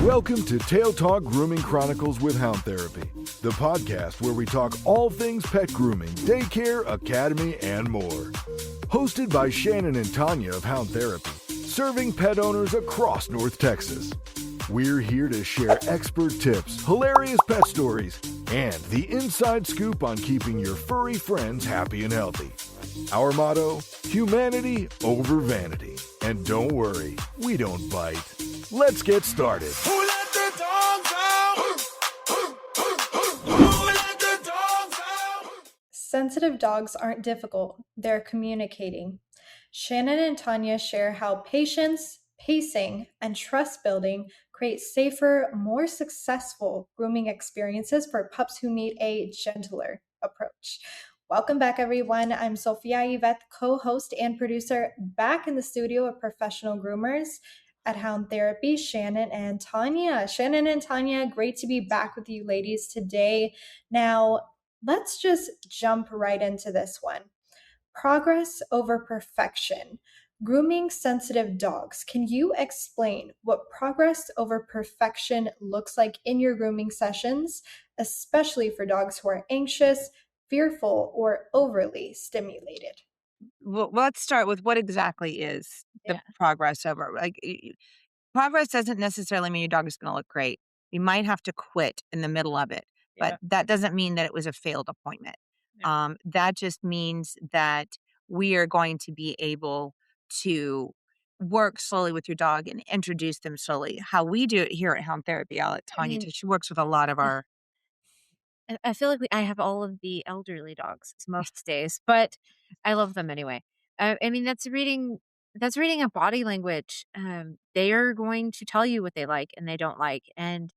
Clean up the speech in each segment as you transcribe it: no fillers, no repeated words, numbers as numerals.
Welcome to Tail Talk Grooming Chronicles with Hound Therapy, the podcast where we talk all things pet grooming, daycare, academy, and more. Hosted by Shannon and Tanya of Hound Therapy, serving pet owners across North Texas. We're here to share expert tips, hilarious pet stories, and the inside scoop on keeping your furry friends happy and healthy. Our motto, humanity over vanity. And don't worry, we don't bite. Let's get started. Who let the dogs out? Who let the dogs out? Sensitive dogs aren't difficult, they're communicating. Shannon and Tanya share how patience, pacing, and trust building create safer, more successful grooming experiences for pups who need a gentler approach. Welcome back, everyone. I'm Sophia Yvette, co-host and producer, back in the studio of professional groomers at Hound Therapy, Shannon and Tanya. Shannon and Tanya, great to be back with you ladies today. Now, let's just jump right into this one. Progress over perfection. Grooming sensitive dogs. Can you explain what progress over perfection looks like in your grooming sessions, especially for dogs who are anxious, fearful, or overly stimulated? Well, let's start with what exactly is the progress over. Progress doesn't necessarily mean your dog is going to look great. You might have to quit in the middle of it, but that doesn't mean that it was a failed appointment. That just means that we are going to be able to work slowly with your dog and introduce them slowly. How we do it here at Hound Therapy, I'll let Tanya do. She works with a lot of our. I feel like I have all of the elderly dogs most days, but I love them anyway. That's reading a body language. They are going to tell you what they like and they don't like, and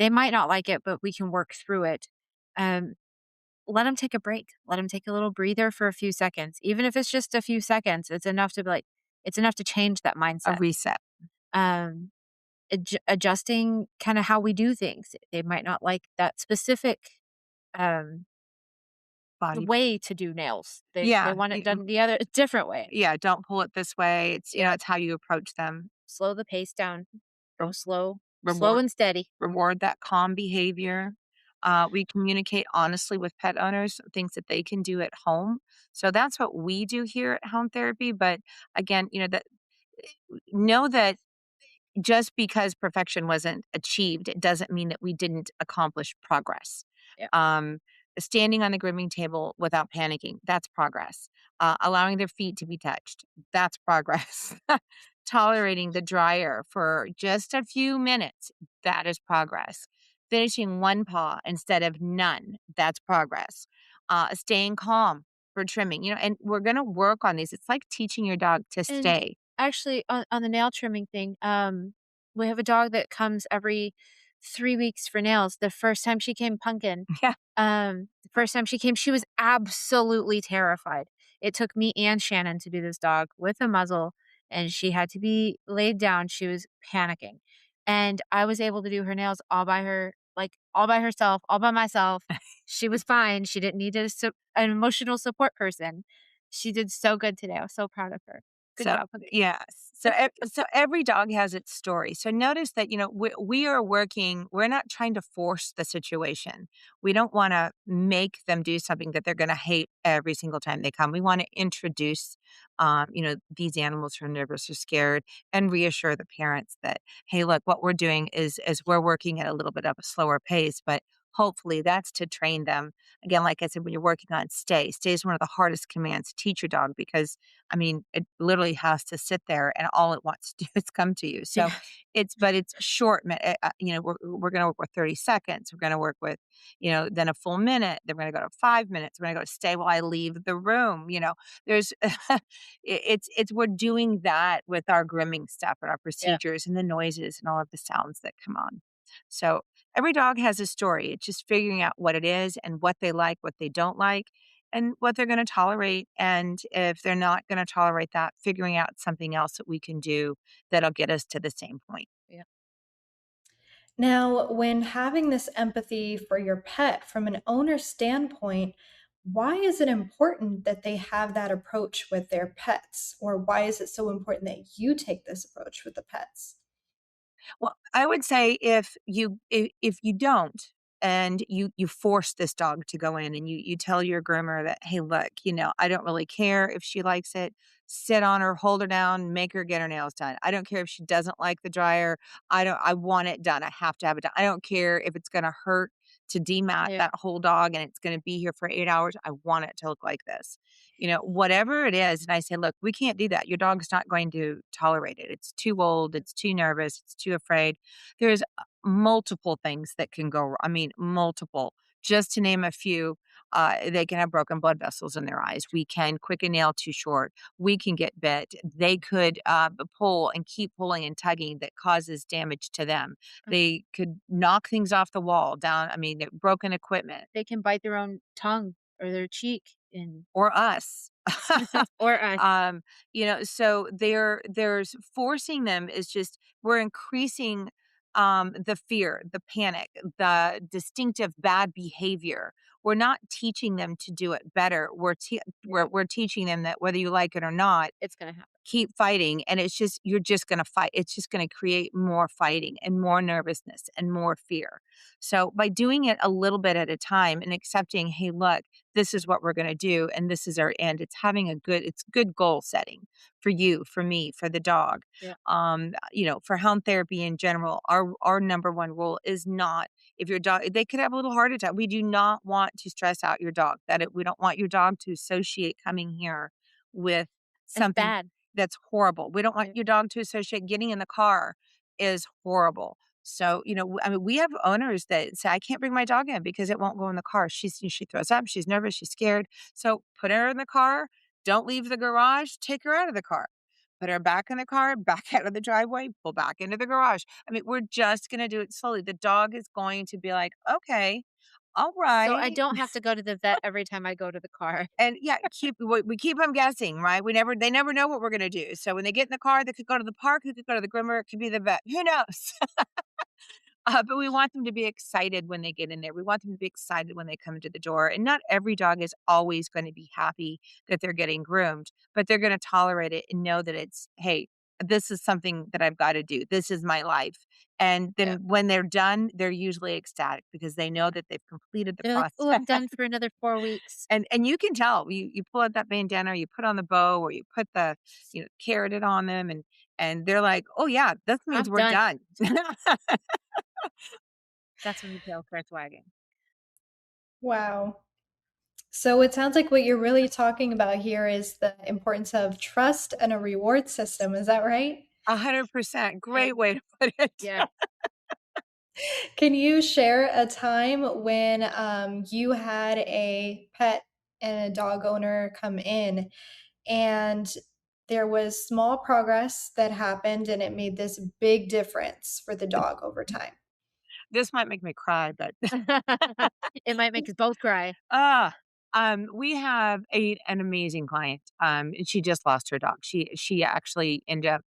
they might not like it, but we can work through it. Let them take a break. Let them take a little breather for a few seconds, even if it's just a few seconds. It's enough to be like, it's enough to change that mindset. A reset. Adjusting kind of how we do things. They might not like that specific the way to do nails. They want it done the other different way. Yeah, don't pull it this way. It's it's how you approach them. Slow the pace down. Go slow. Slow and steady. Reward that calm behavior. We communicate honestly with pet owners, things that they can do at home. So that's what we do here at Hound Therapy. But again, know that just because perfection wasn't achieved, it doesn't mean that we didn't accomplish progress. Standing on the grooming table without panicking, that's progress. Allowing their feet to be touched, that's progress. Tolerating the dryer for just a few minutes, that is progress. Finishing one paw instead of none, that's progress. Staying calm for trimming, and we're going to work on these. It's like teaching your dog to stay. Actually, on the nail trimming thing, we have a dog that comes every 3 weeks for nails. The first time she came, Pumpkin. The first time she came, she was absolutely terrified. It took me and Shannon to do this dog with a muzzle, and she had to be laid down. She was panicking. And I was able to do her nails all by herself, all by myself. She was fine. She didn't need an emotional support person. She did so good today. I was so proud of her. Good job. Yes. So every dog has its story. So notice that, we are working, we're not trying to force the situation. We don't want to make them do something that they're going to hate every single time they come. We want to introduce, these animals who are nervous or scared and reassure the parents that, hey, look, what we're doing is we're working at a little bit of a slower pace, but hopefully that's to train them. Again, like I said, when you're working on stay is one of the hardest commands to teach your dog because, it literally has to sit there and all it wants to do is come to you. So it's short. We're going to work with 30 seconds. We're going to work with, then a full minute. Then we're going to go to 5 minutes. We're going to go to stay while I leave the room. There's, we're doing that with our grooming stuff and our procedures and the noises and all of the sounds that come on. So every dog has a story. It's just figuring out what it is and what they like, what they don't like, and what they're going to tolerate. And if they're not going to tolerate that, figuring out something else that we can do that'll get us to the same point. Yeah. Now, when having this empathy for your pet from an owner standpoint, Why is it important that they have that approach with their pets? Or why is it so important that you take this approach with the pets? Well, I would say if you don't and you force this dog to go in and you tell your groomer that, hey, look, I don't really care if she likes it. Sit on her, hold her down, make her get her nails done. I don't care if she doesn't like the dryer. I want it done. I have to have it done. I don't care if it's gonna hurt to demat Yeah. that whole dog and it's gonna be here for 8 hours. I want it to look like this. Whatever it is. And I say, look, we can't do that. Your dog's not going to tolerate it. It's too old. It's too nervous. It's too afraid. There's multiple things that can go, I mean, multiple. Just to name a few, they can have broken blood vessels in their eyes. We can quick a nail too short. We can get bit. They could pull and keep pulling and tugging that causes damage to them. They could knock things off the wall down. I mean, broken equipment They can bite their own tongue or their cheek and or us. or us. So there's forcing them is just we're increasing the fear, the panic, the distinctive bad behavior. We're not teaching them to do it better. We're teaching them that whether you like it or not, It's gonna happen. keep fighting, and you're just going to fight. It's just going to create more fighting and more nervousness and more fear. So by doing it a little bit at a time and accepting, hey, look, this is what we're going to do and this is our end. It's good goal setting for you, for me, for the dog. Yeah. For Hound Therapy in general, our number one rule is not, if your dog, they could have a little heart attack. We do not want to stress out your dog. We don't want your dog to associate coming here with It's something bad. that's horrible. We don't want Yeah. your dog to associate getting in the car is horrible. So, I mean, we have owners that say, I can't bring my dog in because it won't go in the car. She throws up, she's nervous, she's scared. So put her in the car, don't leave the garage, take her out of the car. Put her back in the car, back out of the driveway, pull back into the garage. I mean, we're just going to do it slowly. The dog is going to be like, okay, all So I right. don't have to go to the vet every time I go to the car. And yeah, we keep them guessing, right? They never know what we're gonna do. So when they get in the car, they could go to the park, they could go to the groomer, it could be the vet. Who knows? But we want them to be excited when they get in there. We want them to be excited when they come to the door. And not every dog is always going to be happy that they're getting groomed, but they're going to tolerate it and know that it's, hey, this is something that I've got to do. This is my life. And then Yeah. when they're done, they're usually ecstatic because they know that they've completed the They're like, "Oh, process. I'm done for another 4 weeks." And you can tell, you pull out that bandana, or you put on the bow, or you put the, carrot it on them, and they're like, "Oh, yeah, that means I'm we're done. done." That's when the tail starts wagging. Wow. So it sounds like what you're really talking about here is the importance of trust and a reward system. Is that right? 100%. Great way to put it. Yeah. Can you share a time when you had a pet and a dog owner come in and there was small progress that happened and it made this big difference for the dog over time? This might make me cry, but It might make us both cry. ah, we have an amazing client. And she just lost her dog. She actually ended up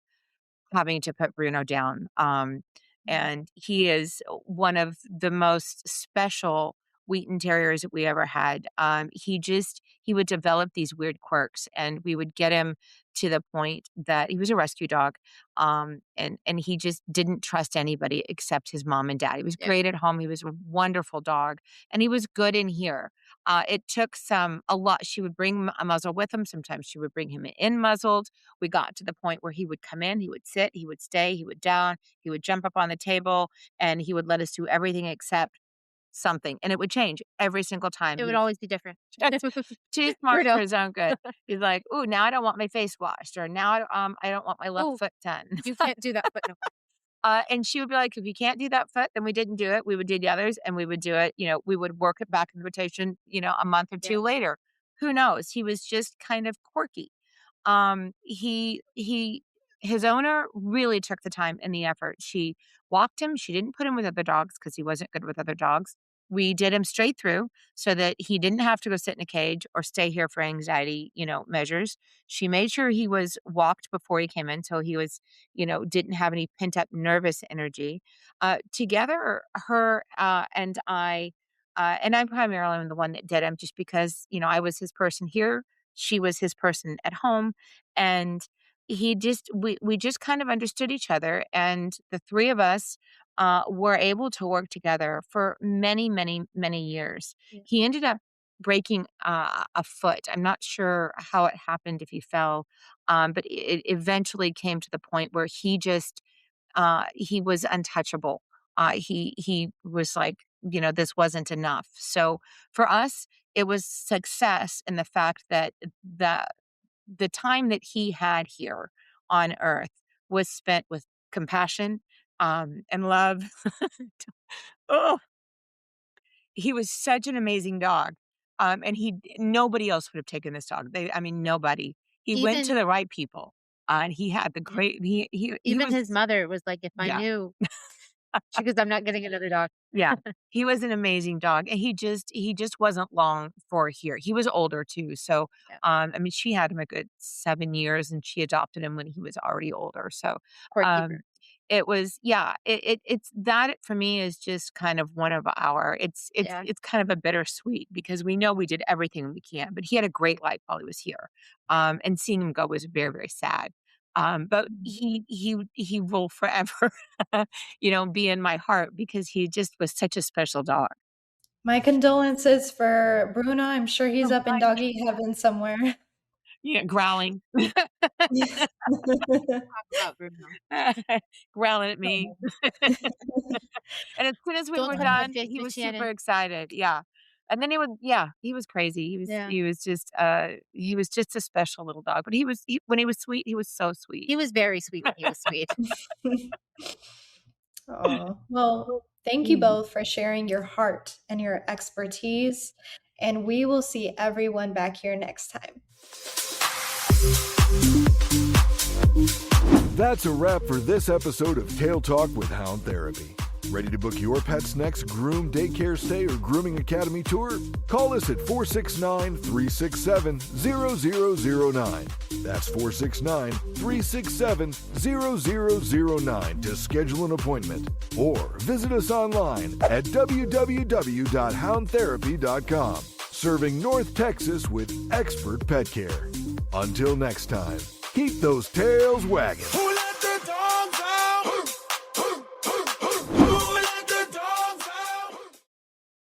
having to put Bruno down. Mhm. And he is one of the most special Wheaten Terriers that we ever had. He would develop these weird quirks, and we would get him to the point that he was a rescue dog. And he just didn't trust anybody except his mom and dad. He was Yeah. great at home. He was a wonderful dog, and he was good in here. It took a lot. She would bring a muzzle with him. Sometimes she would bring him in muzzled. We got to the point where he would come in, he would sit, he would stay, he would down, he would jump up on the table, and he would let us do everything except something, and it would change every single time. It would always be different. Just too smart Bruno. for his own good. He's like, "Ooh, now I don't want my face washed," or "Now I don't want my left "Oh, foot done." you can't do that," but no. And she would be like, "If you can't do that foot, then we didn't do it. We would do the others, and we would do it. We would work it back in the rotation. A month or Yeah. two later. Who knows? He was just kind of quirky. His owner really took the time and the effort. She walked him. She didn't put him with other dogs because he wasn't good with other dogs. We did him straight through so that he didn't have to go sit in a cage or stay here for anxiety, measures. She made sure he was walked before he came in so he was, didn't have any pent up nervous energy. Together, her and I And I'm primarily the one that did him just because, I was his person here. She was his person at home. And we just kind of understood each other. And the three of us were able to work together for many, many, many years. Yeah. He ended up breaking a foot. I'm not sure how it happened, if he fell, but it eventually came to the point where he was untouchable. He was like, this wasn't enough. So for us, it was success in the fact that the time that he had here on earth was spent with compassion, and love. Oh, he was such an amazing dog. And nobody else would have taken this dog. I mean, nobody. He went to Even the right people. And he had the yeah. great, he Even was, his mother was like, "If I yeah. knew," she goes, "I'm not getting another dog." Yeah, he was an amazing dog, and he just wasn't long for here. He was older too, so, Yeah. I mean, she had him a good 7 years, and she adopted him when he was already older, so, Poor um, keeper. it was yeah, it's that for me is just kind of one of our Yeah. it's kind of a bittersweet because we know we did everything we can, but he had a great life while he was here, and seeing him go was very, very sad, but Mhm. he will forever be in my heart because he just was such a special dog. My condolences for Bruno. I'm sure he's Oh up in my doggy heaven somewhere. Yeah, growling. Talk about Bruno. Growling at me. Oh. And as soon as we Don't were touch my done, face he with was super Shannon. excited, yeah. And then he was crazy. Yeah. He was just a special little dog, but when he was sweet, he was so sweet. He was very sweet when he was sweet. Oh, well, thank you Mm. both for sharing your heart and your expertise. And we will see everyone back here next time. That's a wrap for this episode of Tail Talk with Hound Therapy. Ready to book your pet's next groom, daycare stay, or grooming academy tour? Call us at 469-367-0009. That's 469-367-0009 to schedule an appointment. Or visit us online at www.houndtherapy.com. Serving North Texas with expert pet care. Until next time, keep those tails wagging.